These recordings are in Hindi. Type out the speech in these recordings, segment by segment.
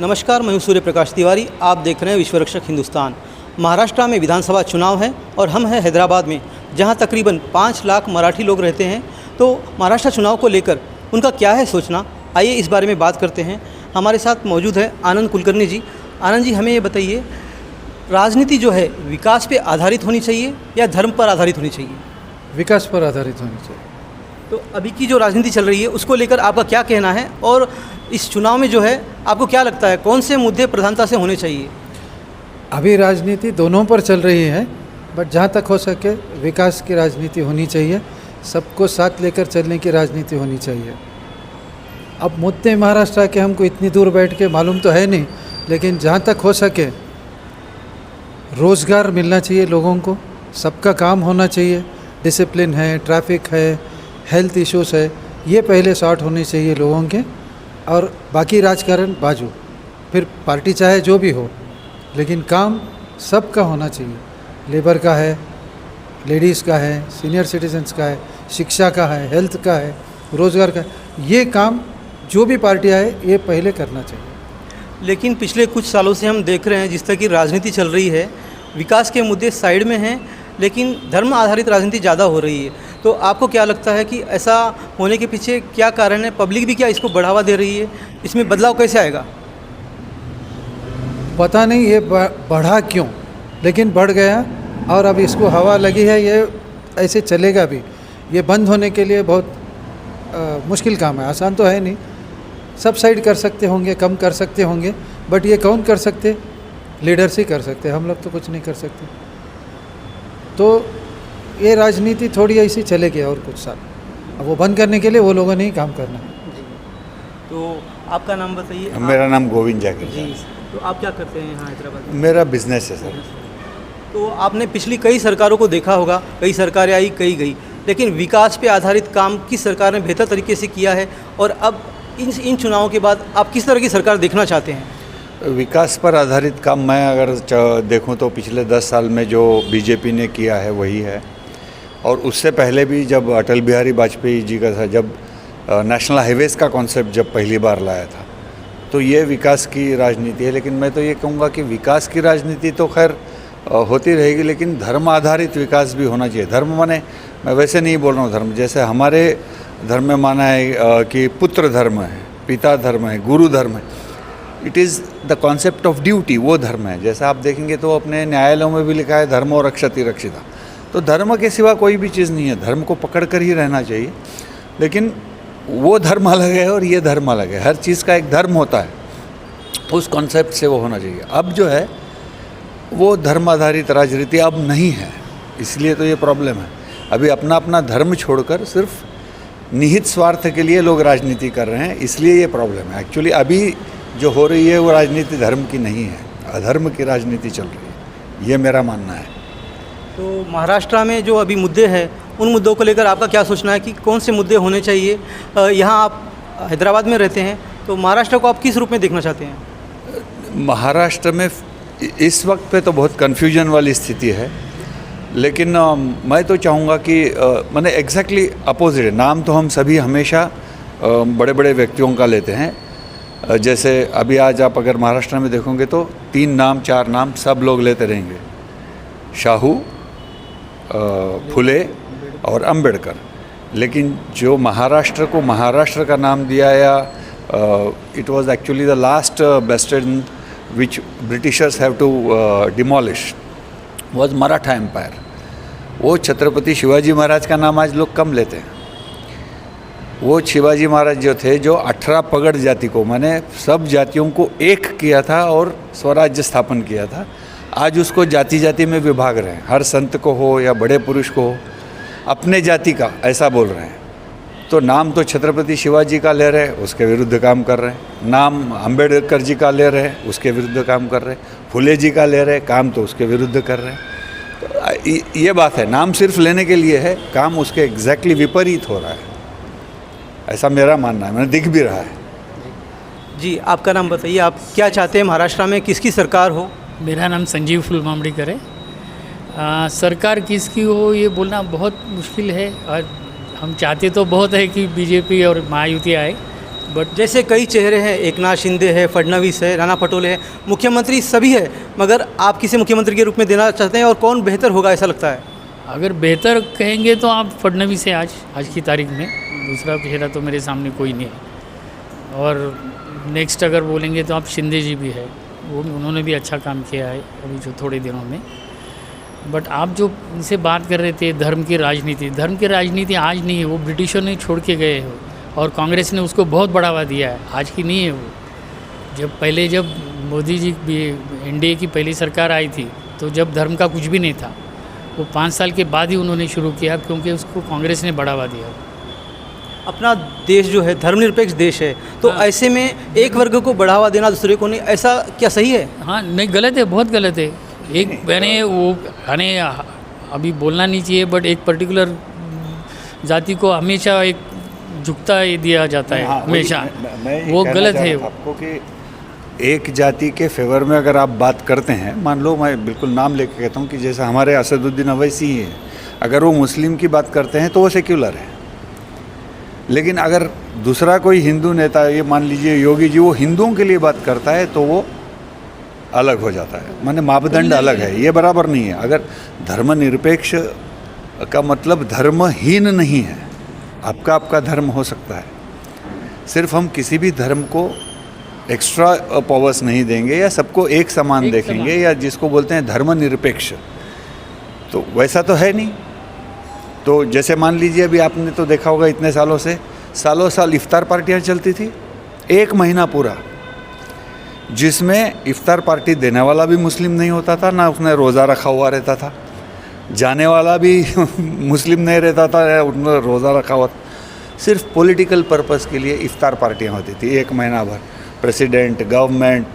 नमस्कार, मैं हूं सूर्य प्रकाश तिवारी। आप देख रहे हैं विश्वरक्षक हिंदुस्तान। महाराष्ट्र में विधानसभा चुनाव है और हम हैं हैदराबाद में, जहां तकरीबन 5 लाख मराठी लोग रहते हैं। तो महाराष्ट्र चुनाव को लेकर उनका क्या है सोचना, आइए इस बारे में बात करते हैं। हमारे साथ मौजूद है आनंद कुलकर्णी जी। आनंद जी, हमें ये बताइए, राजनीति जो है विकास पे आधारित होनी चाहिए या धर्म पर आधारित होनी चाहिए? विकास पर आधारित होनी चाहिए। तो अभी की जो राजनीति चल रही है उसको लेकर आपका क्या कहना है, और इस चुनाव में जो है आपको क्या लगता है कौन से मुद्दे प्रधानता से होने चाहिए? अभी राजनीति दोनों पर चल रही है, बट जहाँ तक हो सके विकास की राजनीति होनी चाहिए, सबको साथ लेकर चलने की राजनीति होनी चाहिए। अब मुद्दे महाराष्ट्र के हमको इतनी दूर बैठ के मालूम तो है नहीं, लेकिन जहाँ तक हो सके रोज़गार मिलना चाहिए लोगों को, सबका काम होना चाहिए, डिसिप्लिन है, ट्रैफिक है, हेल्थ इश्यूज़ है, ये पहले सॉर्ट होने चाहिए लोगों के, और बाकी राजकारण बाजू, फिर पार्टी चाहे जो भी हो, लेकिन काम सबका होना चाहिए। लेबर का है, लेडीज़ का है, सीनियर सिटीजन्स का है, शिक्षा का है, हेल्थ का है, रोज़गार का है, ये काम जो भी पार्टी आए ये पहले करना चाहिए। लेकिन पिछले कुछ सालों से हम देख रहे हैं जिस तरह की राजनीति चल रही है, विकास के मुद्दे साइड में हैं, लेकिन धर्म आधारित राजनीति ज़्यादा हो रही है। तो आपको क्या लगता है कि ऐसा होने के पीछे क्या कारण है? पब्लिक भी क्या इसको बढ़ावा दे रही है? इसमें बदलाव कैसे आएगा? पता नहीं ये बढ़ा क्यों, लेकिन बढ़ गया और अब इसको हवा लगी है, ये ऐसे चलेगा भी। ये बंद होने के लिए बहुत मुश्किल काम है, आसान तो है नहीं। सब साइड कर सकते होंगे, कम कर सकते होंगे, बट ये कौन कर सकते? लीडर्स ही कर सकते, हम लोग तो कुछ नहीं कर सकते। तो ये राजनीति थोड़ी ऐसी चलेगी और कुछ साल, अब वो बंद करने के लिए वो लोगों ने ही काम करना है। तो आपका नाम बताइए। मेरा नाम गोविंद जाकिर जी। तो आप क्या करते हैं यहाँ हैदराबाद में? मेरा बिजनेस है सर। तो आपने पिछली कई सरकारों को देखा होगा, कई सरकारें आई कई गई, लेकिन विकास पे आधारित काम किस सरकार ने बेहतर तरीके से किया है? और अब इन चुनावों के बाद आप किस तरह की सरकार देखना चाहते हैं? विकास पर आधारित काम मैं अगर देखूं तो पिछले 10 साल में जो बीजेपी ने किया है वही है, और उससे पहले भी जब अटल बिहारी वाजपेयी जी का था, जब नेशनल हाईवेज़ का कॉन्सेप्ट जब पहली बार लाया था, तो ये विकास की राजनीति है। लेकिन मैं तो ये कहूँगा कि विकास की राजनीति तो खैर होती रहेगी, लेकिन धर्म आधारित विकास भी होना चाहिए। धर्म माने, मैं वैसे नहीं बोल रहा हूँ धर्म, जैसे हमारे धर्म में माना है कि पुत्र धर्म है, पिता धर्म है, गुरु धर्म है। It is the concept of duty, वो धर्म है। जैसा आप देखेंगे तो अपने न्यायालयों में भी लिखा है धर्मो रक्षति रक्षिता। तो धर्म के सिवा कोई भी चीज़ नहीं है, धर्म को पकड़ कर ही रहना चाहिए। लेकिन वो धर्म अलग है और ये धर्म अलग है, हर चीज़ का एक धर्म होता है, उस कॉन्सेप्ट से वो होना चाहिए। अब जो है वो धर्म आधारित राजनीति अब नहीं है, इसलिए तो ये प्रॉब्लम है। अभी अपना अपना धर्म छोड़कर सिर्फ निहित स्वार्थ के लिए लोग राजनीति कर रहे हैं, इसलिए ये प्रॉब्लम है। एक्चुअली अभी जो हो रही है वो राजनीति धर्म की नहीं है, अधर्म की राजनीति चल रही है, ये मेरा मानना है। तो महाराष्ट्र में जो अभी मुद्दे हैं, उन मुद्दों को लेकर आपका क्या सोचना है कि कौन से मुद्दे होने चाहिए? यहाँ आप हैदराबाद में रहते हैं, तो महाराष्ट्र को आप किस रूप में देखना चाहते हैं? महाराष्ट्र में इस वक्त पे तो बहुत कन्फ्यूजन वाली स्थिति है, लेकिन मैं तो चाहूँगा कि मैंने एग्जैक्टली अपोजिट है। नाम तो हम सभी हमेशा बड़े बड़े व्यक्तियों का लेते हैं, जैसे अभी आज आप अगर महाराष्ट्र में देखोगे तो 3 नाम 4 नाम सब लोग लेते रहेंगे, शाहू, फुले और अंबेडकर। लेकिन जो महाराष्ट्र को महाराष्ट्र का नाम दिया, या it was actually the last bastion which Britishers have to demolish was Maratha empire. वो छत्रपति शिवाजी महाराज का नाम आज लोग कम लेते हैं। वो शिवाजी महाराज जो थे, जो 18 पगड़ जाति को, माने सब जातियों को एक किया था और स्वराज्य स्थापन किया था। आज उसको जाति जाति में विभाग रहे हैं, हर संत को हो या बड़े पुरुष को हो, अपने जाति का ऐसा बोल रहे हैं। तो नाम तो छत्रपति शिवाजी का ले रहे हैं, उसके विरुद्ध काम कर रहे हैं। नाम अंबेडकर जी का ले रहे हैं, उसके विरुद्ध काम कर रहे हैं। फुले जी का ले रहे हैं, काम तो उसके विरुद्ध कर रहे हैं। तो ये बात है, नाम सिर्फ लेने के लिए है, काम उसके एग्जैक्टली विपरीत हो रहा है, ऐसा मेरा मानना है, मैंने दिख भी रहा है। जी, आपका नाम बताइए, आप क्या चाहते हैं महाराष्ट्र में किसकी सरकार हो? मेरा नाम संजीव फुलमामड़ीकर है। सरकार किसकी हो ये बोलना बहुत मुश्किल है, और हम चाहते तो बहुत है कि बीजेपी और महायुति आए, बट जैसे कई चेहरे हैं, एकनाथ शिंदे है, फडणवीस है, नाना पटोले है, मुख्यमंत्री सभी है, मगर आप किसे मुख्यमंत्री के रूप में देना चाहते हैं और कौन बेहतर होगा ऐसा लगता है? अगर बेहतर कहेंगे तो आप फडणवीस है आज की तारीख में, दूसरा चेहरा तो मेरे सामने कोई नहीं है। और नेक्स्ट अगर बोलेंगे तो आप शिंदे जी भी है, वो उन्होंने भी अच्छा काम किया है अभी जो थोड़े दिनों में। बट आप जो इनसे बात कर रहे थे धर्म की राजनीति आज नहीं है, वो ब्रिटिशों ने छोड़ के गए हो और कांग्रेस ने उसको बहुत बढ़ावा दिया है, आज की नहीं है वो। जब मोदी जी भी एनडीए की पहली सरकार आई थी तो जब धर्म का कुछ भी नहीं था, वो 5 साल के बाद ही उन्होंने शुरू किया, क्योंकि उसको कांग्रेस ने बढ़ावा दिया। अपना देश जो है धर्मनिरपेक्ष देश है, तो हाँ। ऐसे में एक वर्ग को बढ़ावा देना दूसरे को नहीं, ऐसा क्या सही है? हाँ नहीं, गलत है, बहुत गलत है। एक मैंने वो अभी बोलना नहीं चाहिए, बट एक पर्टिकुलर जाति को हमेशा एक झुकता ही दिया जाता है, हमेशा वो गलत है। आपको कि एक जाति के फेवर में अगर आप बात करते हैं, मान लो मैं बिल्कुल नाम लेके कहता हूँ कि जैसे हमारे असदुद्दीन अवैसी ही है, अगर वो मुस्लिम की बात करते हैं तो वो सेक्युलर है। लेकिन अगर दूसरा कोई हिंदू नेता, ये मान लीजिए योगी जी, वो हिंदुओं के लिए बात करता है तो वो अलग हो जाता है, माने मापदंड अलग है, ये बराबर नहीं है। अगर धर्मनिरपेक्ष का मतलब धर्महीन नहीं है, आपका धर्म हो सकता है, सिर्फ हम किसी भी धर्म को एक्स्ट्रा पावर्स नहीं देंगे या सबको एक समान देखेंगे, या जिसको बोलते हैं धर्मनिरपेक्ष, तो वैसा तो है नहीं। तो जैसे मान लीजिए अभी आपने तो देखा होगा इतने सालों से साल इफ्तार पार्टियाँ चलती थी, 1 महीना पूरा, जिसमें इफ्तार पार्टी देने वाला भी मुस्लिम नहीं होता था, ना उसने रोज़ा रखा हुआ रहता था, जाने वाला भी मुस्लिम नहीं रहता था, उसने रोज़ा रखा हुआ, सिर्फ पॉलिटिकल पर्पस के लिए इफ्तार पार्टियाँ होती थी 1 महीना भर। प्रेसिडेंट, गवर्नमेंट,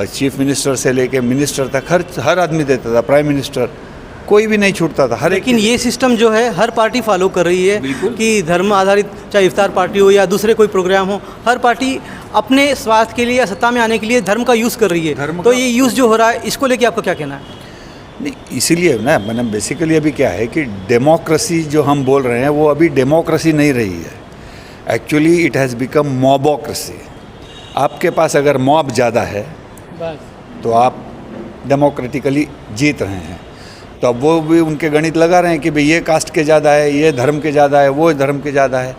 चीफ मिनिस्टर से लेके मिनिस्टर तक हर आदमी देता था, प्राइम मिनिस्टर, कोई भी नहीं छूटता था, हर एक। लेकिन ये सिस्टम जो है हर पार्टी फॉलो कर रही है कि धर्म आधारित, चाहे इफ्तार पार्टी हो या दूसरे कोई प्रोग्राम हो, हर पार्टी अपने स्वार्थ के लिए या सत्ता में आने के लिए धर्म का यूज़ कर रही है। तो ये यूज़ जो हो रहा है, इसको लेके आपका क्या कहना है? नहीं, इसीलिए ना मैंने बेसिकली अभी क्या है कि डेमोक्रेसी जो हम बोल रहे हैं वो अभी डेमोक्रेसी नहीं रही है, एक्चुअली इट हैज़ बिकम मॉबोक्रेसी। आपके पास अगर मॉब ज़्यादा है तो आप डेमोक्रेटिकली जीत रहे हैं, तो अब वो भी उनके गणित लगा रहे हैं कि भाई ये कास्ट के ज़्यादा है, ये धर्म के ज़्यादा है, वो धर्म के ज़्यादा है,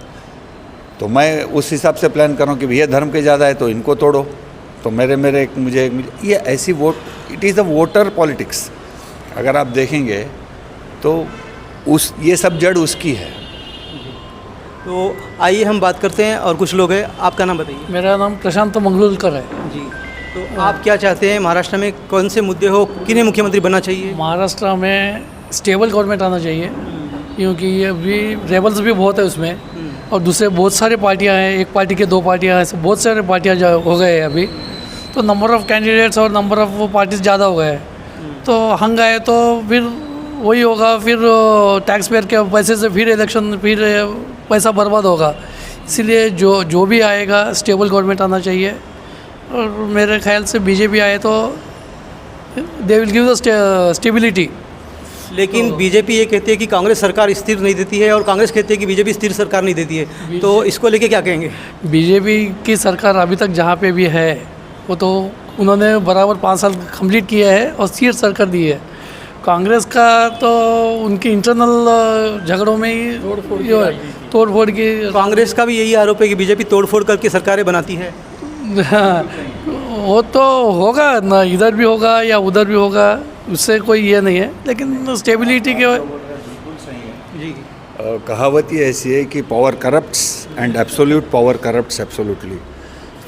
तो मैं उस हिसाब से प्लान कर रहा हूँ कि ये धर्म के ज़्यादा है तो इनको तोड़ो, तो मुझे ये ऐसी vote, it is a voter politics. अगर आप देखेंगे तो ये सब जड़ उसकी है। तो आइए हम बात करते हैं, और कुछ लोग हैं। आपका नाम बताइए। मेरा नाम प्रशांत मंगलूरकर है जी, तो आप क्या चाहते हैं, महाराष्ट्र में कौन से मुद्दे हो, किन्हें मुख्यमंत्री बनना चाहिए? महाराष्ट्र में स्टेबल गवर्नमेंट आना चाहिए, क्योंकि ये अभी रेबल्स भी बहुत है उसमें, और दूसरे बहुत सारे पार्टियां हैं, एक पार्टी के 2 पार्टियां हैं, ऐसे बहुत सारे पार्टियां जो हो गए हैं अभी, तो नंबर ऑफ़ कैंडिडेट्स और नंबर ऑफ़ वो पार्टीज ज़्यादा हो गए हैं, तो हंग आए तो फिर वही होगा, फिर टैक्स पेयर के पैसे से फिर इलेक्शन, फिर पैसा बर्बाद होगा। इसीलिए जो भी आएगा स्टेबल गवर्नमेंट आना चाहिए, और मेरे ख्याल से बीजेपी आए तो they will give the stability. लेकिन बीजेपी ये कहती है कि कांग्रेस सरकार स्थिर नहीं देती है, और कांग्रेस कहती है कि बीजेपी स्थिर सरकार नहीं देती है, तो इसको लेके क्या कहेंगे? बीजेपी की सरकार अभी तक जहाँ पे भी है वो तो उन्होंने बराबर 5 साल कंप्लीट किया है और स्थिर सरकार दी है। कांग्रेस का तो उनके इंटरनल झगड़ों में ही तोड़फोड़ की। कांग्रेस का भी यही आरोप है कि बीजेपी तोड़फोड़ करके सरकारें बनाती है। वो तो होगा ना, इधर भी होगा या उधर भी होगा, उससे कोई ये नहीं है, लेकिन स्टेबिलिटी के जी कहावत ही ऐसी है कि power corrupts and absolute power corrupts absolutely.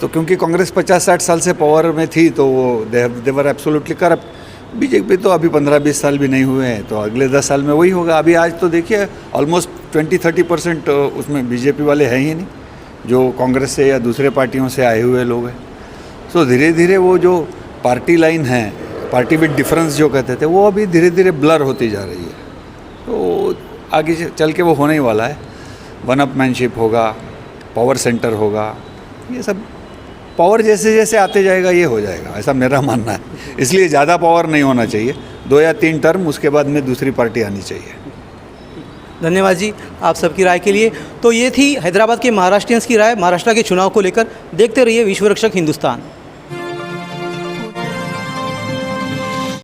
तो क्योंकि कांग्रेस 50-60 साल से पावर में थी तो वो देवर एब्सोल्युटली करप्ट। बीजेपी तो अभी 15-20 साल भी नहीं हुए हैं, तो अगले 10 साल में वही होगा। अभी आज तो देखिए ऑलमोस्ट 20-30% उसमें बीजेपी वाले हैं ही नहीं, जो कांग्रेस से या दूसरे पार्टियों से आए हुए लोग हैं। तो धीरे धीरे वो जो पार्टी लाइन है, पार्टी विद डिफरेंस जो कहते थे, वो अभी धीरे धीरे ब्लर होती जा रही है। तो आगे चल के वो होने ही वाला है, वन अपमैनशिप होगा, पावर सेंटर होगा, ये सब पावर जैसे जैसे आते जाएगा ये हो जाएगा, ऐसा मेरा मानना है। इसलिए ज़्यादा पावर नहीं होना चाहिए, 2 या 3 टर्म, उसके बाद में दूसरी पार्टी आनी चाहिए। धन्यवाद जी आप सबकी राय के लिए। तो ये थी हैदराबाद के महाराष्ट्रियंस की राय महाराष्ट्र के चुनाव को लेकर। देखते रहिए विश्व रक्षक हिंदुस्तान।